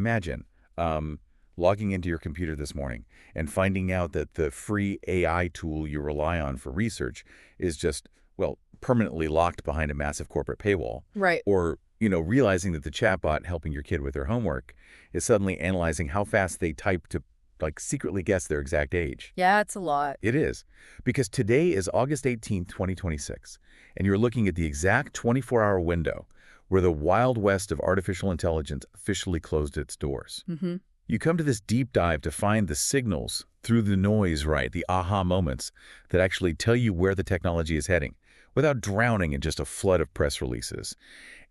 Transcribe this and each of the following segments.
Imagine logging into your computer this morning and finding out that the free AI tool you rely on for research is just, well, permanently locked behind a massive corporate paywall. Right. Or, realizing that the chatbot helping your kid with their homework is suddenly analyzing how fast they type to, like, secretly guess their exact age. Yeah, it's a lot. It is. Because today is August 18th, 2026, and you're looking at the exact 24-hour window where the Wild West of artificial intelligence officially closed its doors. Mm-hmm. You come to this deep dive to find the signals through the noise, right, the aha moments that actually tell you where the technology is heading without drowning in just a flood of press releases.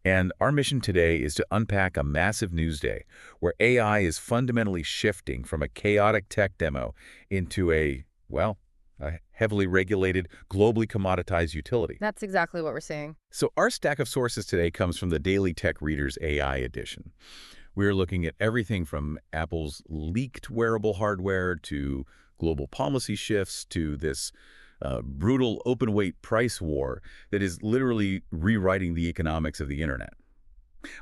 And our mission today is to unpack a massive news day where AI is fundamentally shifting from a chaotic tech demo into a heavily regulated, globally commoditized utility. That's exactly what we're seeing. So our stack of sources today comes from the Daily Tech Reader's AI edition. We're looking at everything from Apple's leaked wearable hardware to global policy shifts to this brutal open-weight price war that is literally rewriting the economics of the internet.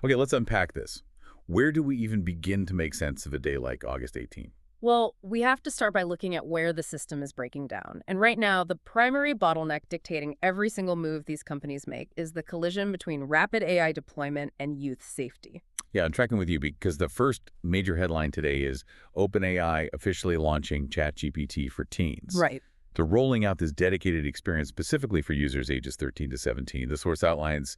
Okay, let's unpack this. Where do we even begin to make sense of a day like August 18th? Well, we have to start by looking at where the system is breaking down. And right now, the primary bottleneck dictating every single move these companies make is the collision between rapid AI deployment and youth safety. Yeah, I'm tracking with you because the first major headline today is OpenAI officially launching ChatGPT for teens. Right. They're rolling out this dedicated experience specifically for users ages 13 to 17. The source outlines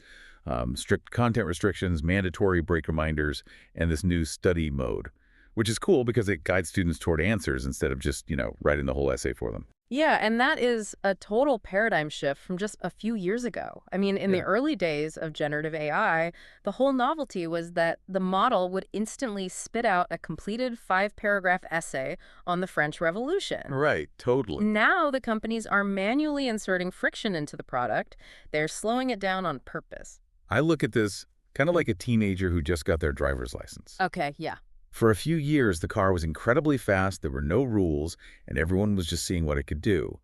strict content restrictions, mandatory break reminders, and this new study mode, which is cool because it guides students toward answers instead of just, writing the whole essay for them. Yeah, and that is a total paradigm shift from just a few years ago. I mean, in the early days of generative AI, the whole novelty was that the model would instantly spit out a completed 5-paragraph essay on the French Revolution. Right, totally. Now the companies are manually inserting friction into the product. They're slowing it down on purpose. I look at this kind of like a teenager who just got their driver's license. Okay, yeah. For a few years, the car was incredibly fast, there were no rules, and everyone was just seeing what it could do.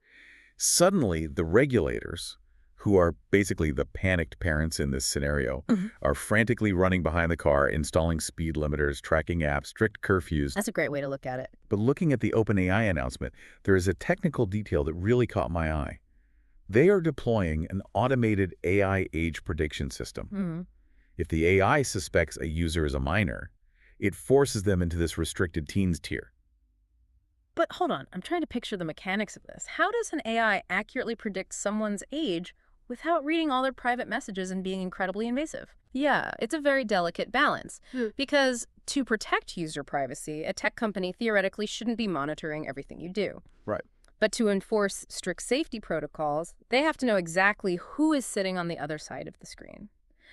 Suddenly, the regulators, who are basically the panicked parents in this scenario, are frantically running behind the car, installing speed limiters, tracking apps, strict curfews. That's a great way to look at it. But looking at the OpenAI announcement, there is a technical detail that really caught my eye. They are deploying an automated AI age prediction system. If the AI suspects a user is a minor, it forces them into this restricted teens tier. But hold on, I'm trying to picture the mechanics of this. How does an AI accurately predict someone's age without reading all their private messages and being incredibly invasive? Yeah, it's a very delicate balance. Because to protect user privacy, a tech company theoretically shouldn't be monitoring everything you do. Right. But to enforce strict safety protocols, they have to know exactly who is sitting on the other side of the screen.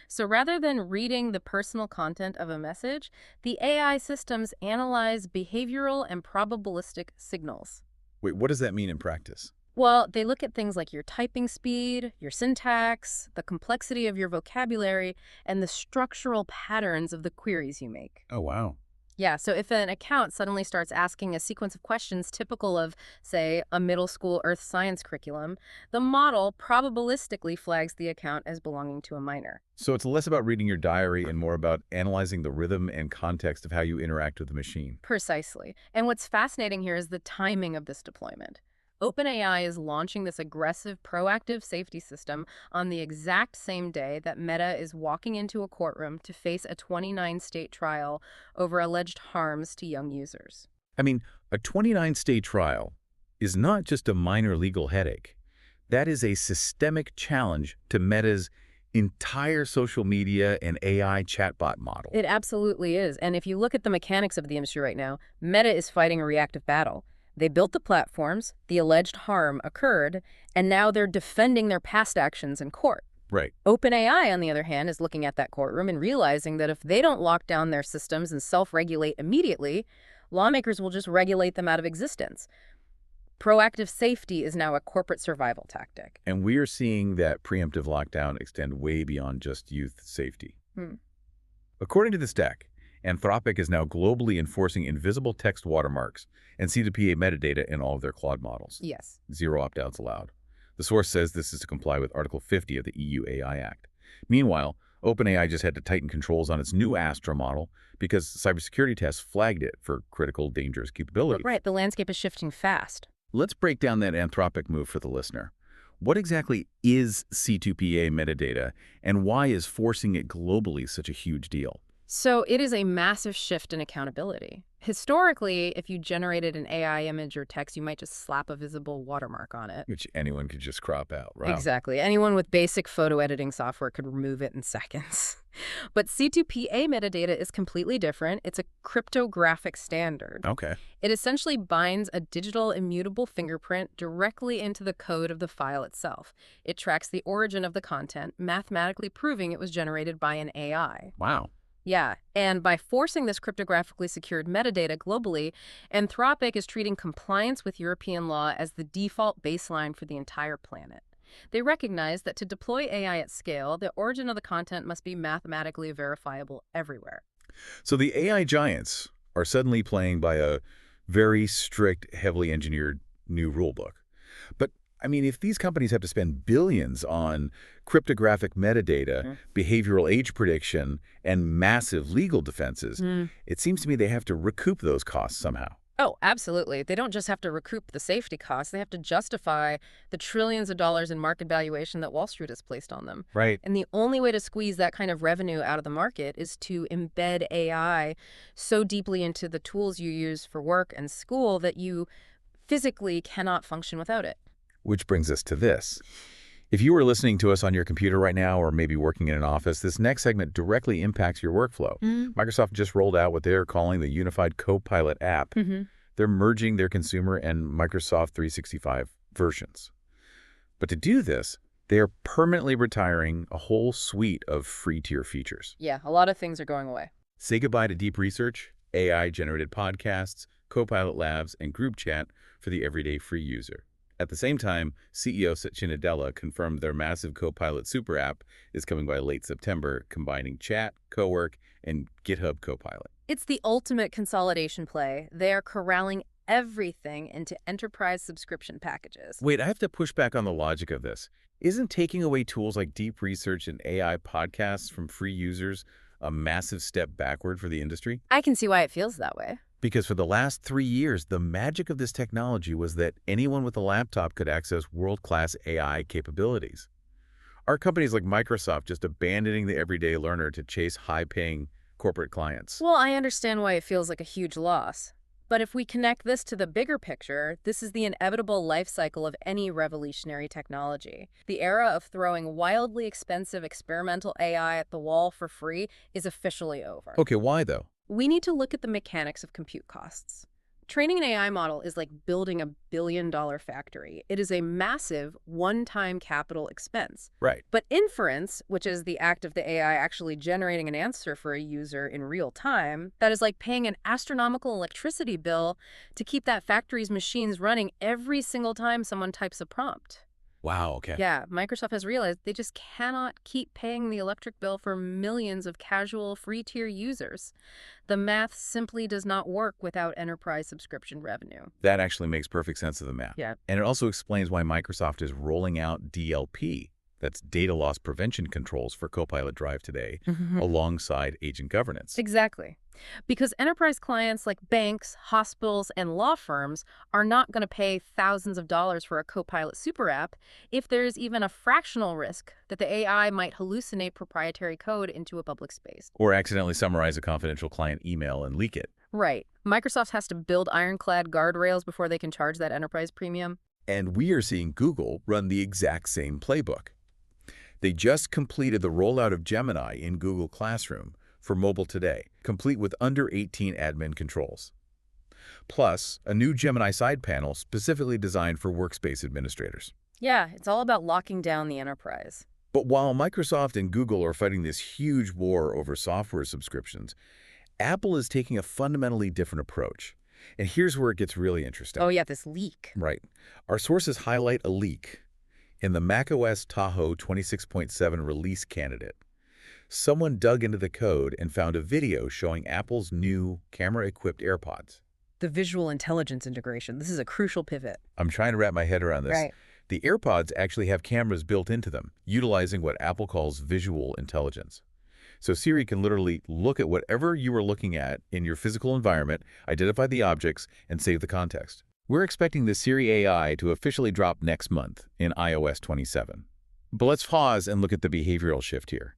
So rather than reading the personal content of a message, the AI systems analyze behavioral and probabilistic signals. Wait, what does that mean in practice? Well, they look at things like your typing speed, your syntax, the complexity of your vocabulary, and the structural patterns of the queries you make. Oh, wow. Yeah, so if an account suddenly starts asking a sequence of questions typical of, say, a middle school earth science curriculum, the model probabilistically flags the account as belonging to a minor. So it's less about reading your diary and more about analyzing the rhythm and context of how you interact with the machine. Precisely. And what's fascinating here is the timing of this deployment. OpenAI is launching this aggressive, proactive safety system on the exact same day that Meta is walking into a courtroom to face a 29-state trial over alleged harms to young users. I mean, a 29-state trial is not just a minor legal headache. That is a systemic challenge to Meta's entire social media and AI chatbot model. It absolutely is. And if you look at the mechanics of the industry right now, Meta is fighting a reactive battle. They built the platforms, the alleged harm occurred, and now they're defending their past actions in court. Right. OpenAI, on the other hand, is looking at that courtroom and realizing that if they don't lock down their systems and self-regulate immediately, lawmakers will just regulate them out of existence. Proactive safety is now a corporate survival tactic. And we are seeing that preemptive lockdown extend way beyond just youth safety. According to the stack, Anthropic is now globally enforcing invisible text watermarks and C2PA metadata in all of their Claude models. Yes. 0 opt-outs allowed. The source says this is to comply with Article 50 of the EU AI Act. Meanwhile, OpenAI just had to tighten controls on its new Astra model because cybersecurity tests flagged it for critical dangerous capabilities. Right, the landscape is shifting fast. Let's break down that Anthropic move for the listener. What exactly is C2PA metadata, and why is forcing it globally such a huge deal? So it is a massive shift in accountability. Historically, if you generated an AI image or text, you might just slap a visible watermark on it. Which anyone could just crop out, right? Exactly. Anyone with basic photo editing software could remove it in seconds. But C2PA metadata is completely different. It's a cryptographic standard. Okay. It essentially binds a digital immutable fingerprint directly into the code of the file itself. It tracks the origin of the content, mathematically proving it was generated by an AI. Wow. Yeah, and by forcing this cryptographically secured metadata globally, Anthropic is treating compliance with European law as the default baseline for the entire planet. They recognize that to deploy AI at scale, the origin of the content must be mathematically verifiable everywhere. So the AI giants are suddenly playing by a very strict, heavily engineered new rulebook. But I mean, if these companies have to spend billions on cryptographic metadata, behavioral age prediction, and massive legal defenses, it seems to me they have to recoup those costs somehow. Oh, absolutely. They don't just have to recoup the safety costs. They have to justify the trillions of dollars in market valuation that Wall Street has placed on them. Right. And the only way to squeeze that kind of revenue out of the market is to embed AI so deeply into the tools you use for work and school that you physically cannot function without it. Which brings us to this. If you were listening to us on your computer right now or maybe working in an office, this next segment directly impacts your workflow. Microsoft just rolled out what they're calling the Unified Copilot app. They're merging their consumer and Microsoft 365 versions. But to do this, they are permanently retiring a whole suite of free tier features. Yeah, a lot of things are going away. Say goodbye to deep research, AI-generated podcasts, Copilot Labs, and group chat for the everyday free user. At the same time, CEO Satya Nadella confirmed their massive Copilot super app is coming by late September, combining chat, cowork, and GitHub Copilot. It's the ultimate consolidation play. They are corralling everything into enterprise subscription packages. Wait, I have to push back on the logic of this. Isn't taking away tools like deep research and AI podcasts from free users a massive step backward for the industry? I can see why it feels that way. Because for the last 3 years, the magic of this technology was that anyone with a laptop could access world-class AI capabilities. Are companies like Microsoft just abandoning the everyday learner to chase high-paying corporate clients? Well, I understand why it feels like a huge loss. But if we connect this to the bigger picture, this is the inevitable life cycle of any revolutionary technology. The era of throwing wildly expensive experimental AI at the wall for free is officially over. Okay, why though? We need to look at the mechanics of compute costs. Training an AI model is like building a billion-dollar factory. It is a massive, one-time capital expense. Right. But inference, which is the act of the AI actually generating an answer for a user in real time, that is like paying an astronomical electricity bill to keep that factory's machines running every single time someone types a prompt. Wow, okay. Yeah, Microsoft has realized they just cannot keep paying the electric bill for millions of casual free-tier users. The math simply does not work without enterprise subscription revenue. That actually makes perfect sense of the math. Yeah. And it also explains why Microsoft is rolling out DLP, that's data loss prevention controls for Copilot Drive today, alongside agent governance. Exactly. Because enterprise clients like banks, hospitals, and law firms are not going to pay thousands of dollars for a Copilot super app if there's even a fractional risk that the AI might hallucinate proprietary code into a public space. Or accidentally summarize a confidential client email and leak it. Right. Microsoft has to build ironclad guardrails before they can charge that enterprise premium. And we are seeing Google run the exact same playbook. They just completed the rollout of Gemini in Google Classroom for mobile today, complete with under 18 admin controls. Plus, a new Gemini side panel specifically designed for workspace administrators. Yeah, it's all about locking down the enterprise. But while Microsoft and Google are fighting this huge war over software subscriptions, Apple is taking a fundamentally different approach. And here's where it gets really interesting. Oh yeah, this leak. Right. Our sources highlight a leak in the macOS Tahoe 26.7 release candidate. Someone dug into the code and found a video showing Apple's new camera-equipped AirPods. The visual intelligence integration. This is a crucial pivot. I'm trying to wrap my head around this. Right. The AirPods actually have cameras built into them, utilizing what Apple calls visual intelligence. So Siri can literally look at whatever you are looking at in your physical environment, identify the objects, and save the context. We're expecting the Siri AI to officially drop next month in iOS 27. But let's pause and look at the behavioral shift here.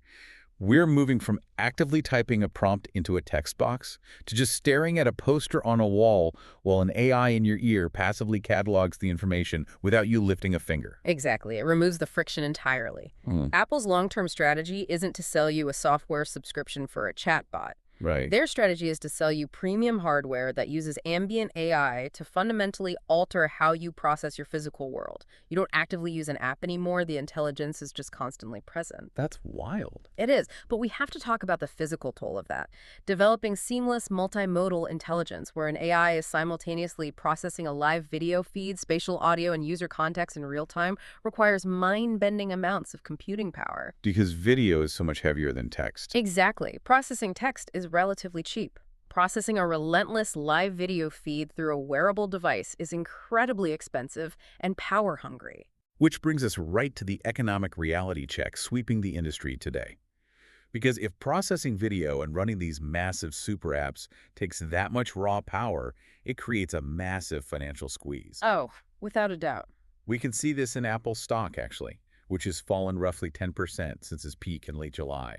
We're moving from actively typing a prompt into a text box to just staring at a poster on a wall while an AI in your ear passively catalogs the information without you lifting a finger. Exactly. It removes the friction entirely. Apple's long-term strategy isn't to sell you a software subscription for a chatbot. Right. Their strategy is to sell you premium hardware that uses ambient AI to fundamentally alter how you process your physical world. You don't actively use an app anymore. The intelligence is just constantly present. That's wild. It is, but we have to talk about the physical toll of that. Developing seamless multimodal intelligence where an AI is simultaneously processing a live video feed, spatial audio, and user context in real time requires mind-bending amounts of computing power. Because video is so much heavier than text. Exactly. Processing text is relatively cheap. Processing a relentless live video feed through a wearable device is incredibly expensive and power-hungry. Which brings us right to the economic reality check sweeping the industry today. Because if processing video and running these massive super apps takes that much raw power, it creates a massive financial squeeze. Oh, without a doubt. We can see this in Apple's stock, actually, which has fallen roughly 10% since its peak in late July.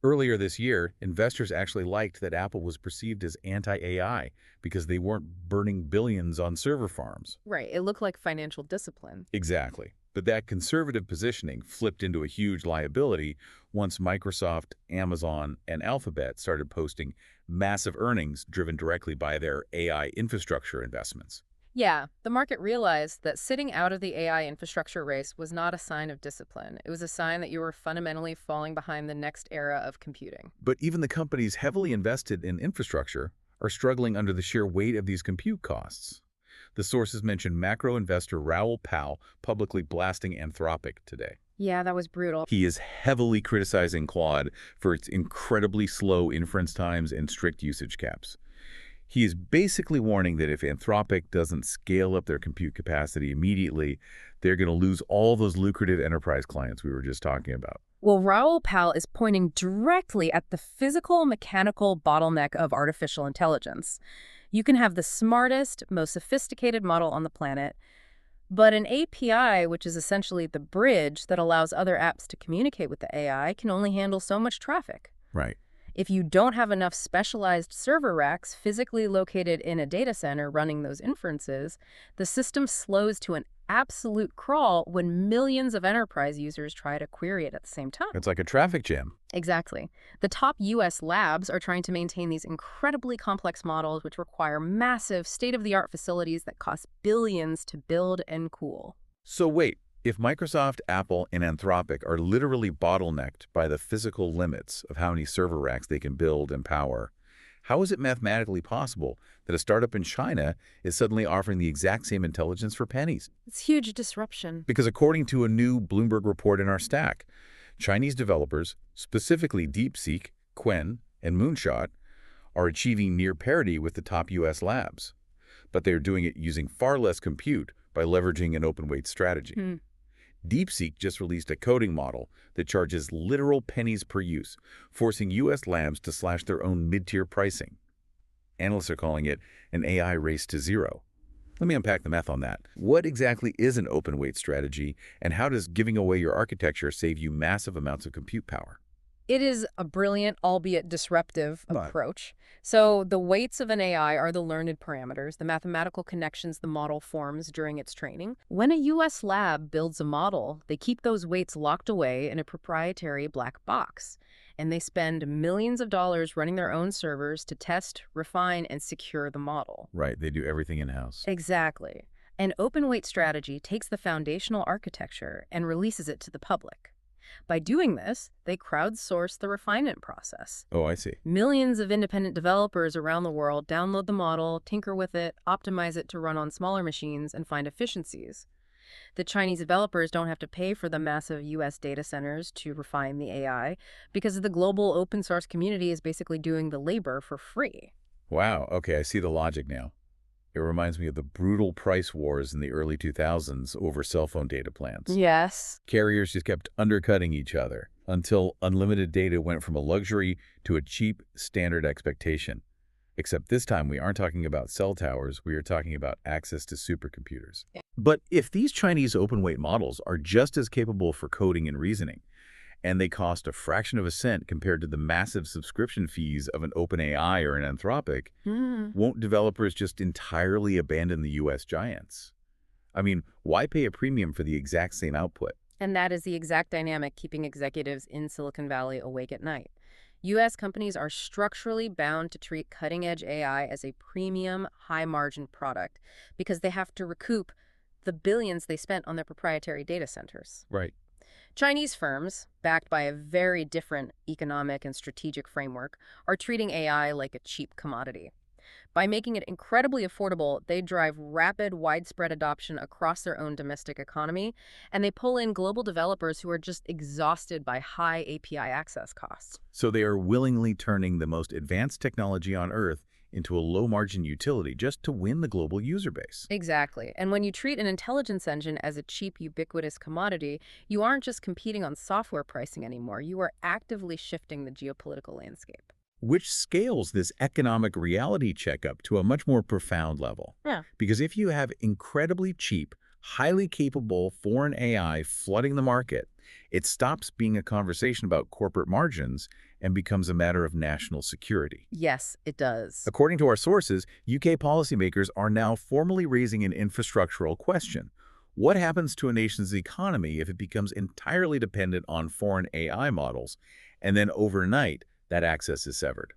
Earlier this year, investors actually liked that Apple was perceived as anti-AI because they weren't burning billions on server farms. Right. It looked like financial discipline. Exactly. But that conservative positioning flipped into a huge liability once Microsoft, Amazon, and Alphabet started posting massive earnings driven directly by their AI infrastructure investments. Yeah, the market realized that sitting out of the AI infrastructure race was not a sign of discipline. It was a sign that you were fundamentally falling behind the next era of computing. But even the companies heavily invested in infrastructure are struggling under the sheer weight of these compute costs. The sources mention macro investor Raoul Pal publicly blasting Anthropic today. Yeah, that was brutal. He is heavily criticizing Claude for its incredibly slow inference times and strict usage caps. He is basically warning that if Anthropic doesn't scale up their compute capacity immediately, they're going to lose all those lucrative enterprise clients we were just talking about. Well, Raoul Pal is pointing directly at the physical mechanical bottleneck of artificial intelligence. You can have the smartest, most sophisticated model on the planet, but an API, which is essentially the bridge that allows other apps to communicate with the AI, can only handle so much traffic. Right. If you don't have enough specialized server racks physically located in a data center running those inferences, the system slows to an absolute crawl when millions of enterprise users try to query it at the same time. It's like a traffic jam. Exactly. The top U.S. labs are trying to maintain these incredibly complex models, which require massive state-of-the-art facilities that cost billions to build and cool. So wait. If Microsoft, Apple, and Anthropic are literally bottlenecked by the physical limits of how many server racks they can build and power, how is it mathematically possible that a startup in China is suddenly offering the exact same intelligence for pennies? It's huge disruption. Because according to a new Bloomberg report in our stack, Chinese developers, specifically DeepSeek, Qwen, and Moonshot, are achieving near parity with the top U.S. labs. But they're doing it using far less compute by leveraging an open-weight strategy. DeepSeek just released a coding model that charges literal pennies per use, forcing U.S. labs to slash their own mid-tier pricing. Analysts are calling it an AI race to zero. Let me unpack the math on that. What exactly is an open-weight strategy, and how does giving away your architecture save you massive amounts of compute power? It is a brilliant, albeit disruptive, approach. So the weights of an AI are the learned parameters, the mathematical connections the model forms during its training. When a U.S. lab builds a model, they keep those weights locked away in a proprietary black box. And they spend millions of dollars running their own servers to test, refine, and secure the model. Right, they do everything in-house. Exactly. An open-weight strategy takes the foundational architecture and releases it to the public. By doing this, they crowdsource the refinement process. Oh, I see. Millions of independent developers around the world download the model, tinker with it, optimize it to run on smaller machines, and find efficiencies. The Chinese developers don't have to pay for the massive U.S. data centers to refine the AI because the global open source community is basically doing the labor for free. Wow, okay, I see the logic now. It reminds me of the brutal price wars in the early 2000s over cell phone data plans. Yes. Carriers just kept undercutting each other. until unlimited data went from a luxury to a cheap standard expectation. Except this time we aren't talking about cell towers, we are talking about access to supercomputers. But if these Chinese open-weight models are just as capable for coding and reasoning, and they cost a fraction of a cent compared to the massive subscription fees of an OpenAI or an Anthropic, won't developers just entirely abandon the US giants? I mean, why pay a premium for the exact same output? And that is the exact dynamic keeping executives in Silicon Valley awake at night. U.S. companies are structurally bound to treat cutting-edge AI as a premium, high-margin product because they have to recoup the billions they spent on their proprietary data centers. Right. Chinese firms, backed by a very different economic and strategic framework, are treating AI like a cheap commodity. By making it incredibly affordable, they drive rapid, widespread adoption across their own domestic economy, and they pull in global developers who are just exhausted by high API access costs. So they are willingly turning the most advanced technology on Earth into a low-margin utility just to win the global user base. Exactly. And when you treat an intelligence engine as a cheap, ubiquitous commodity, you aren't just competing on software pricing anymore. You are actively shifting the geopolitical landscape. Which scales this economic reality check up to a much more profound level. Yeah. Because if you have incredibly cheap, highly capable foreign AI flooding the market, it stops being a conversation about corporate margins and becomes a matter of national security. Yes, it does. According to our sources, UK policymakers are now formally raising an infrastructural question. What happens to a nation's economy if it becomes entirely dependent on foreign AI models, and then overnight, that access is severed?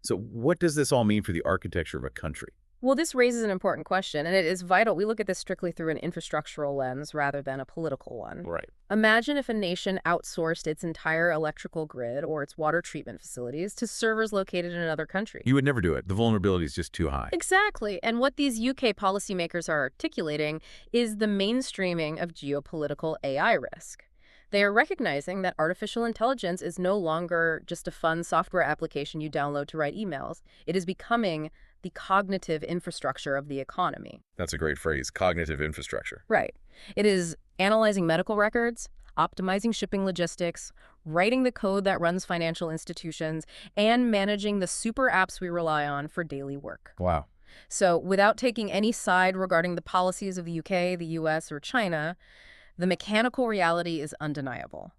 So what does this all mean for the architecture of a country? Well, this raises an important question, and it is vital. We look at this strictly through an infrastructural lens rather than a political one. Right. Imagine if a nation outsourced its entire electrical grid or its water treatment facilities to servers located in another country. You would never do it. The vulnerability is just too high. Exactly. And what these UK policymakers are articulating is the mainstreaming of geopolitical AI risk. They are recognizing that artificial intelligence is no longer just a fun software application you download to write emails. It is becoming the cognitive infrastructure of the economy. That's a great phrase, cognitive infrastructure. Right. It is analyzing medical records, optimizing shipping logistics, writing the code that runs financial institutions, and managing the super apps we rely on for daily work. Wow. So without taking any side regarding the policies of the UK, the US, or China, the mechanical reality is undeniable.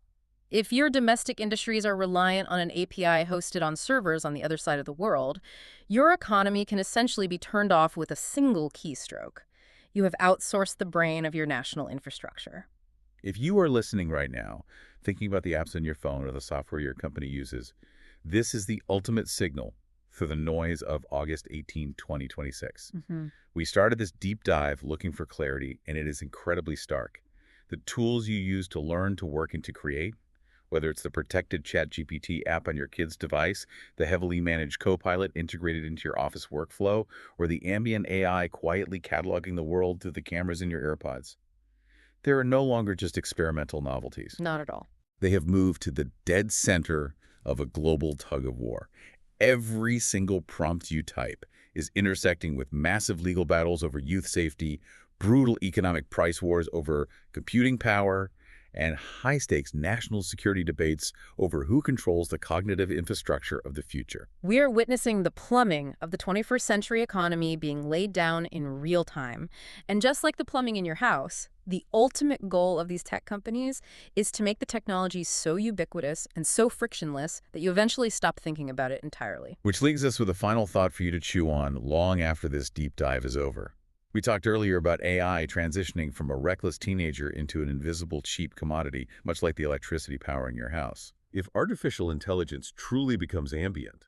If your domestic industries are reliant on an API hosted on servers on the other side of the world, your economy can essentially be turned off with a single keystroke. You have outsourced the brain of your national infrastructure. If you are listening right now, thinking about the apps on your phone or the software your company uses, this is the ultimate signal for the noise of August 18, 2026. We started this deep dive looking for clarity, and it is incredibly stark. The tools you use to learn, to work, and to create, whether it's the protected ChatGPT app on your kid's device, the heavily managed Copilot integrated into your office workflow, or the ambient AI quietly cataloging the world through the cameras in your AirPods, they are no longer just experimental novelties. Not at all. They have moved to the dead center of a global tug of war. Every single prompt you type is intersecting with massive legal battles over youth safety, brutal economic price wars over computing power, and high-stakes national security debates over who controls the cognitive infrastructure of the future. We are witnessing the plumbing of the 21st century economy being laid down in real time. And just like the plumbing in your house, the ultimate goal of these tech companies is to make the technology so ubiquitous and so frictionless that you eventually stop thinking about it entirely. Which leaves us with a final thought for you to chew on long after this deep dive is over. We talked earlier about AI transitioning from a reckless teenager into an invisible, cheap commodity, much like the electricity powering your house. If artificial intelligence truly becomes ambient,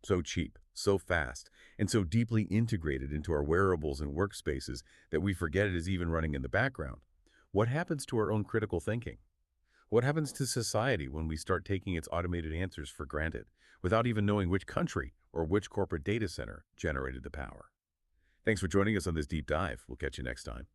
so cheap, so fast, and so deeply integrated into our wearables and workspaces that we forget it is even running in the background, what happens to our own critical thinking? What happens to society when we start taking its automated answers for granted, without even knowing which country or which corporate data center generated the power? Thanks for joining us on this deep dive. We'll catch you next time.